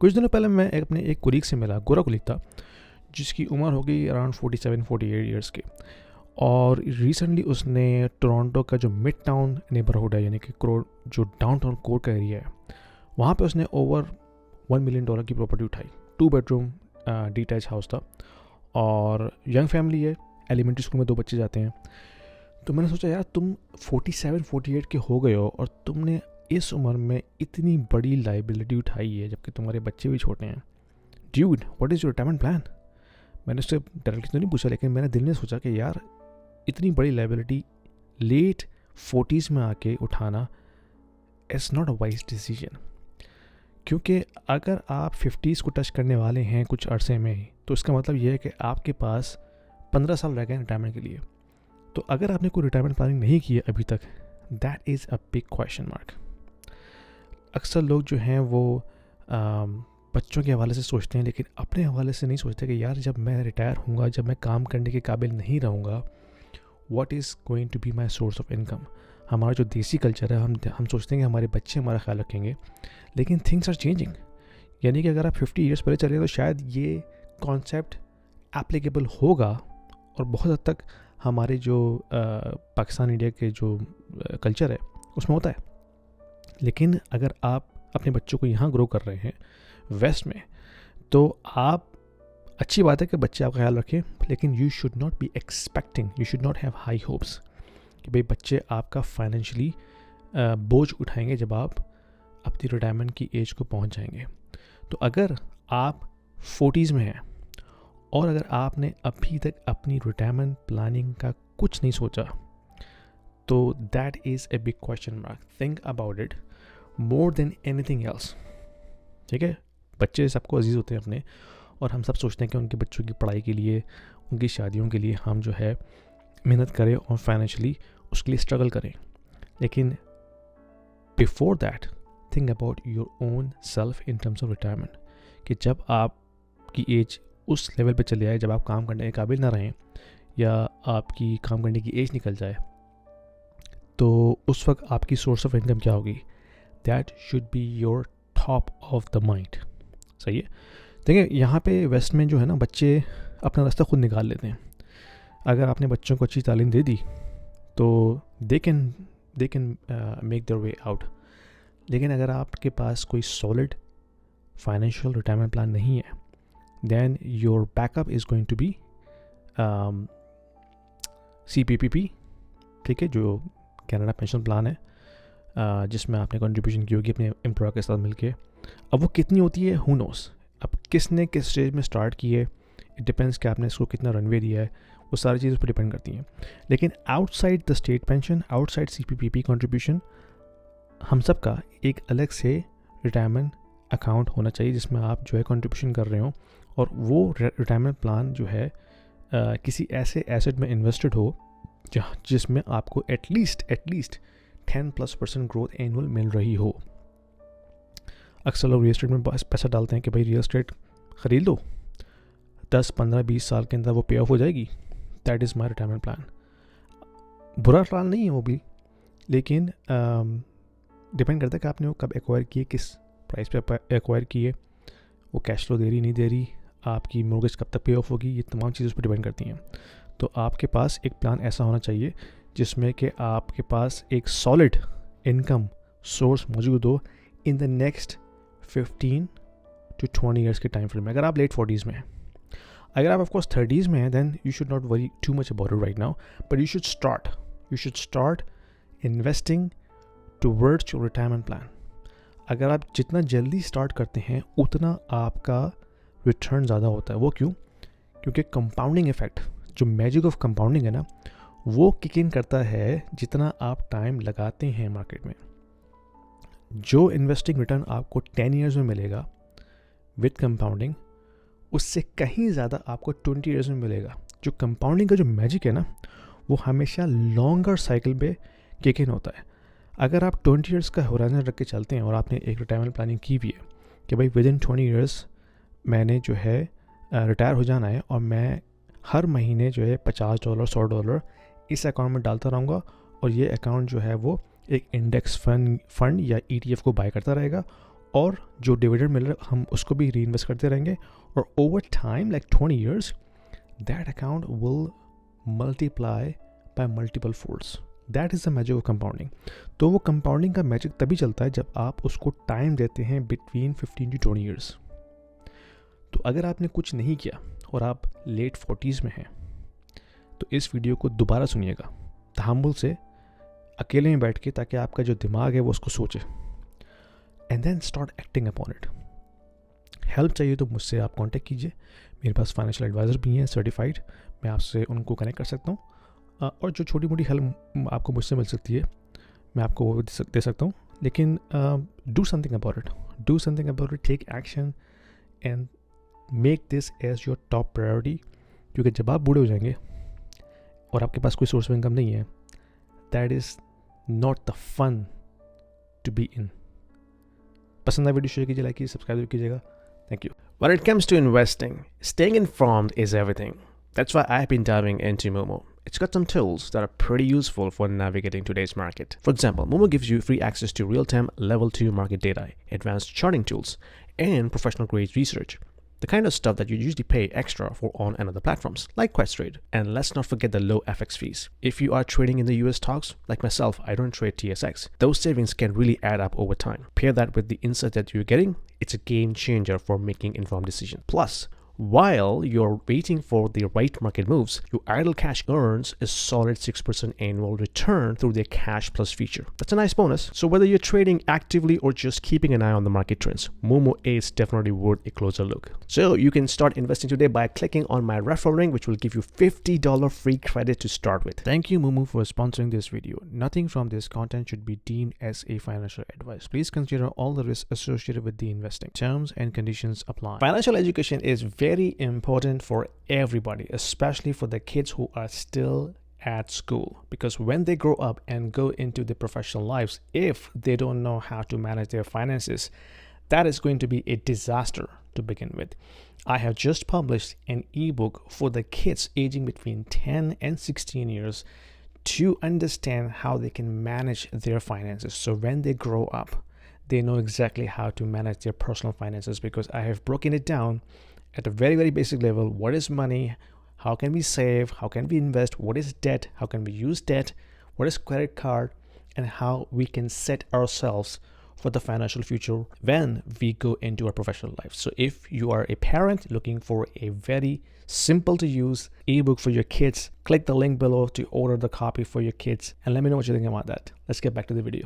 कुछ दिनों पहले मैं अपने एक कोलीग से मिला, गोरा कोलीग था, जिसकी उम्र होगी अराउंड 47-48 ईयर्स की। और रिसेंटली उसने टोरंटो का जो मिड टाउन नेबरहुड है, यानी कि जो डाउनटाउन कोर का एरिया है, वहाँ पे उसने ओवर $1 मिलियन की प्रॉपर्टी उठाई। 2 बेडरूम डिटैच हाउस था और यंग फैमिली है, एलिमेंट्री स्कूल में 2 बच्चे जाते हैं। तो मैंने सोचा यार, तुम 47-48 के हो गए हो और तुमने इस उम्र में इतनी बड़ी लाइबिलिटी उठाई है, जबकि तुम्हारे बच्चे भी छोटे हैं। Dude, what is your retirement plan? मैंने उससे डायरेक्टली तो नहीं पूछा, लेकिन मैंने दिल में सोचा कि यार, इतनी बड़ी लाइबिलिटी लेट 40s में आके उठाना is not a wise decision. क्योंकि अगर आप 50s को टच करने वाले हैं कुछ अरसे में ही, तो इसका मतलब ये है कि आपके पास 15 साल रह गए रिटायरमेंट के लिए। तो अगर आपने कोई रिटायरमेंट प्लानिंग नहीं की है अभी तक, that is a big question mark. अक्सर लोग जो हैं वो बच्चों के हवाले से सोचते हैं, लेकिन अपने हवाले से नहीं सोचते कि यार, जब मैं रिटायर होऊंगा, जब मैं काम करने के काबिल नहीं रहूँगा, what is going to be my source of income. हमारा जो देसी कल्चर है, हम सोचते हैं कि हमारे बच्चे हमारा ख्याल रखेंगे, लेकिन थिंग्स आर चेंजिंग। यानी कि अगर आप 50 ईयर्स पहले चले तो शायद ये कॉन्सेप्ट एप्लीकेबल होगा, और बहुत हद तक हमारे जो पाकिस्तान इंडिया के जो कल्चर है उसमें होता है। लेकिन अगर आप अपने बच्चों को यहाँ ग्रो कर रहे हैं वेस्ट में, तो आप, अच्छी बात है कि बच्चे आपका ख्याल रखें, लेकिन you should not be expecting, you should not have high hopes कि भाई बच्चे आपका फाइनेंशियली बोझ उठाएंगे जब आप अपनी रिटायरमेंट की एज को पहुँच जाएंगे। तो अगर आप 40s में हैं और अगर आपने अभी तक अपनी रिटायरमेंट प्लानिंग का कुछ नहीं सोचा, तो that is a big question mark. Think about it more than anything else. ठीक है, बच्चे सबको अजीज़ होते हैं अपने, और हम सब सोचते हैं कि उनके बच्चों की पढ़ाई के लिए, उनकी शादियों के लिए हम जो है मेहनत करें और फाइनेंशियली उसके लिए स्ट्रगल करें। लेकिन before that, think about your own self in terms of retirement, कि जब आपकी एज उस लेवल पे चले आए, जब आप काम करने के काबिल ना रहें, या आपकी काम करने की एज निकल जाए, तो उस वक्त आपकी सोर्स ऑफ इनकम क्या होगी? That should be your top of the mind. सही है। देखिए, यहाँ पे वेस्ट में जो है ना, बच्चे अपना रास्ता खुद निकाल लेते हैं। अगर आपने बच्चों को अच्छी तालीम दे दी तो they can make their way out. लेकिन अगर आपके पास कोई सॉलिड फाइनेंशियल रिटायरमेंट प्लान नहीं है, then your backup is going to be CPPP, ठीक है, जो कनाडा पेंशन प्लान है, जिसमें आपने कंट्रीब्यूशन की होगी अपने एम्प्लॉयर के साथ मिलके। अब वो कितनी होती है, हु नोस। अब किसने किस स्टेज में स्टार्ट की है, इट डिपेंड्स कि आपने इसको कितना रनवे दिया है, वो सारी चीज़ पर डिपेंड करती हैं। लेकिन outside the state pension, outside CPPP contribution, हम सब का एक अलग से रिटायरमेंट अकाउंट होना चाहिए, जिसमें आप जो है कंट्रीब्यूशन कर रहे हो, और वो रिटायरमेंट प्लान जो है किसी ऐसे एसेट में इन्वेस्टेड हो जिसमें आपको एटलीस्ट 10+% ग्रोथ एनुअल मिल रही हो। अक्सर लोग रियल एस्टेट में पैसा डालते हैं कि भाई रियल एस्टेट ख़रीद लो, 10, 15, 20 साल के अंदर वो पे ऑफ हो जाएगी। That is my retirement plan. बुरा प्लान नहीं है वो भी, लेकिन डिपेंड करता है कि आपने वो कब एक्वायर किए, किस प्राइस पे एक्वायर किए, वो कैश फ्लो दे रही नहीं दे रही, आपकी मॉर्गेज कब तक पे ऑफ होगी, ये तमाम चीज़ उस पर डिपेंड करती हैं। तो आपके पास एक प्लान ऐसा होना चाहिए जिसमें कि आपके पास एक सॉलिड इनकम सोर्स मौजूद हो in the next 15 to 20 years के टाइम फ्रेम में। अगर आप लेट 40s में हैं, अगर आप ऑफकोर्स 30s में हैं, then you should not worry too much about it right now, but you should start investing towards your retirement plan. अगर आप जितना जल्दी स्टार्ट करते हैं, उतना आपका रिटर्न ज़्यादा होता है। वो क्यों? क्योंकि कंपाउंडिंग इफेक्ट, जो मैजिक ऑफ कंपाउंडिंग है ना, वो किक इन करता है जितना आप टाइम लगाते हैं मार्केट में। जो इन्वेस्टिंग रिटर्न आपको 10 ईयर्स में मिलेगा विद कंपाउंडिंग, उससे कहीं ज़्यादा आपको 20 ईयर्स में मिलेगा। जो कंपाउंडिंग का जो मैजिक है ना, वो हमेशा लॉन्गर साइकिल पे किक इन होता है। अगर आप 20 ईयर्स का होराइजन रख के चलते हैं और आपने एक रिटायरमेंट प्लानिंग की भी है कि भाई विद इन 20 ईयर्स मैंने जो है रिटायर हो जाना है, और मैं हर महीने जो है $50, $100 इस अकाउंट में डालता रहूँगा, और ये अकाउंट जो है वो एक इंडेक्स फंड या ETF को बाय करता रहेगा, और जो डिविडेंड मिल रहा है हम उसको भी री इन्वेस्ट करते रहेंगे, और over time like 20 years that account will multiply by multiple folds. That is the magic of compounding. तो वो कंपाउंडिंग का मैजिक तभी चलता है जब आप उसको टाइम देते हैं बिटवीन 15 to 20 years. तो अगर आपने कुछ नहीं किया और आप लेट 40s में हैं तो इस वीडियो को दोबारा सुनिएगा तहम्मुल से, अकेले में बैठ के, ताकि आपका जो दिमाग है वो उसको सोचे, and then start acting upon it. Help चाहिए तो मुझसे आप कांटेक्ट कीजिए. मेरे पास फाइनेंशियल एडवाइज़र भी हैं सर्टिफाइड, मैं आपसे उनको कनेक्ट कर सकता हूँ. और जो छोटी मोटी हेल्प आपको मुझसे मिल सकती है मैं आपको वो दे सकता हूँ. लेकिन do something about it, do something about it, take action and make this as your top priority. क्योंकि जब आप बूढ़े हो जाएंगे और आपके पास कोई सोर्स ऑफ इनकम नहीं है, that is not the fun to be in. पसंद आए वीडियो शेयर कीजिए, लाइक कीजिए, सब्सक्राइब कीजिएगा. Thank you. When it comes to investing, staying informed is everything. That's why I've been diving into Momo. It's got some tools that are pretty useful for navigating today's market. For example, Momo gives you free access to real-time level 2 market data, advanced charting tools, and professional grade research. The kind of stuff that you usually pay extra for on another platforms, like QuestTrade. And let's not forget the low FX fees. If you are trading in the US stocks, like myself, I don't trade TSX. Those savings can really add up over time. Pair that with the insight that you're getting, it's a game changer for making informed decisions. Plus, while you're waiting for the right market moves, your idle cash earns a solid 6% annual return through their Cash Plus feature. That's a nice bonus. So whether you're trading actively or just keeping an eye on the market trends, Momo is definitely worth a closer look. So you can start investing today by clicking on my referral link, which will give you $50 free credit to start with. Thank you, Momo, for sponsoring this video. Nothing from this content should be deemed as a financial advice. Please consider all the risks associated with the investing. Terms and conditions apply. Financial education is very important for everybody, especially for the kids who are still at school, because when they grow up and go into their professional lives, if they don't know how to manage their finances, that is going to be a disaster to begin with. I have just published an ebook for the kids aging between 10 and 16 years to understand how they can manage their finances, so when they grow up they know exactly how to manage their personal finances, because I have broken it down at a very, very basic level. What is money? How can we save? How can we invest? What is debt? How can we use debt? What is credit card? And how we can set ourselves for the financial future when we go into our professional life. So if you are a parent looking for a very simple to use ebook for your kids, click the link below to order the copy for your kids, and let me know what you think about that. Let's get back to the video.